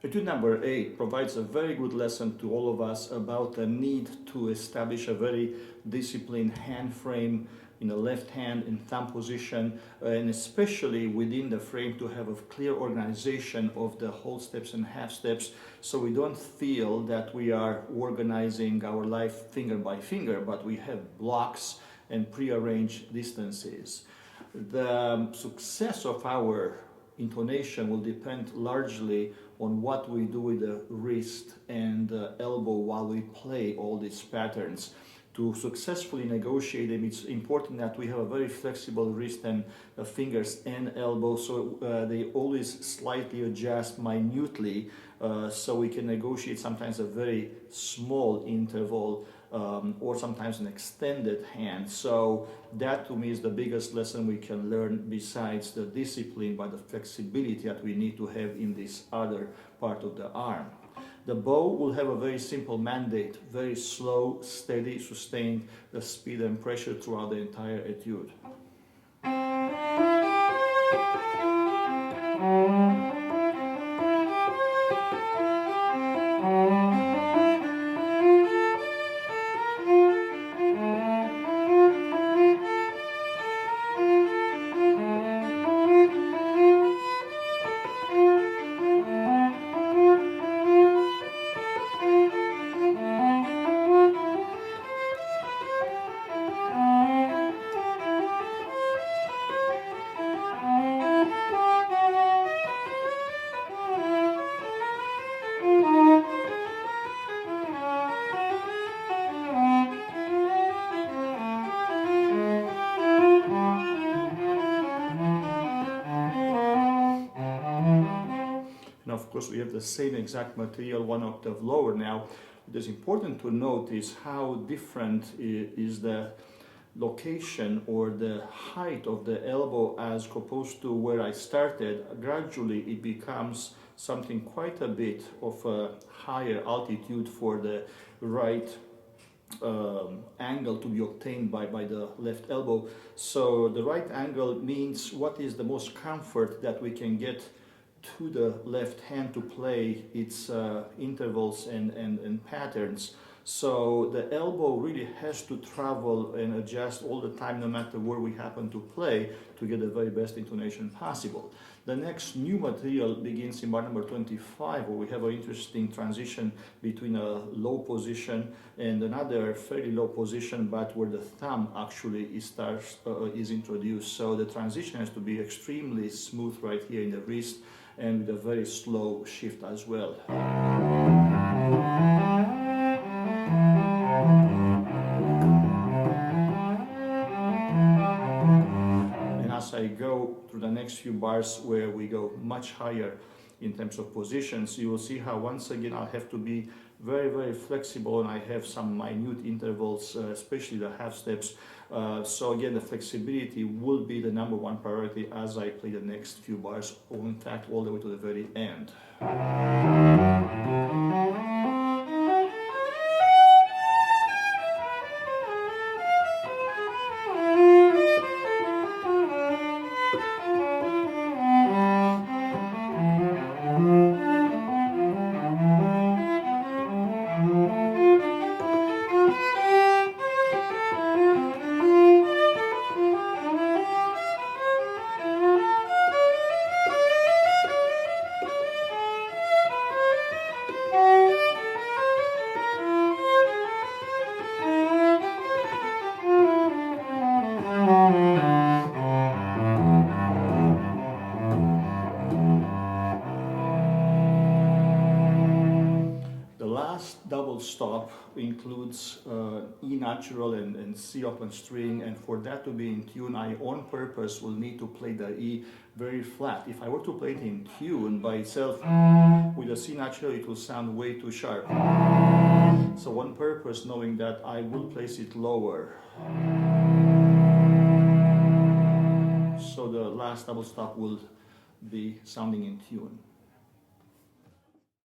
Etude number 8 provides a very good lesson to all of us about the need to establish a very disciplined hand frame in the left hand and thumb position, and especially within the frame to have a clear organization of the whole steps and half steps, so we don't feel that we are organizing our life finger by finger, but we have blocks and prearranged distances. The success of our intonation will depend largely on what we do with the wrist and the elbow while we play all these patterns. To successfully negotiate them, it's important that we have a very flexible wrist and fingers and elbow, so they always slightly adjust minutely, so we can negotiate sometimes a very small interval or sometimes an extended hand. So that to me is the biggest lesson we can learn, besides the discipline, but the flexibility that we need to have in this other part of the arm. The bow will have a very simple mandate: very slow, steady, sustained the speed and pressure throughout the entire etude. And of course we have the same exact material, one octave lower. Now, what is important to note is how different is the location or the height of the elbow as opposed to where I started. Gradually it becomes something quite a bit of a higher altitude for the right angle to be obtained by the left elbow. So the right angle means what is the most comfort that we can get to the left hand to play its intervals and patterns. So the elbow really has to travel and adjust all the time, no matter where we happen to play, to get the very best intonation possible. The next new material begins in bar number 25, where we have an interesting transition between a low position and another fairly low position, but where the thumb actually is introduced. So the transition has to be extremely smooth right here in the wrist, and with a very slow shift as well. And as I go through the next few bars where we go much higher in terms of positions, you will see how once again I'll have to be very, very flexible, and I have some minute intervals, especially the half steps. So again, the flexibility will be the number one priority as I play the next few bars, or in fact all the way to the very end. Double stop includes E natural and C open string, and for that to be in tune, I on purpose will need to play the E very flat. If I were to play it in tune by itself with a C natural, it will sound way too sharp. So on purpose, knowing that, I will place it lower. So the last double stop will be sounding in tune.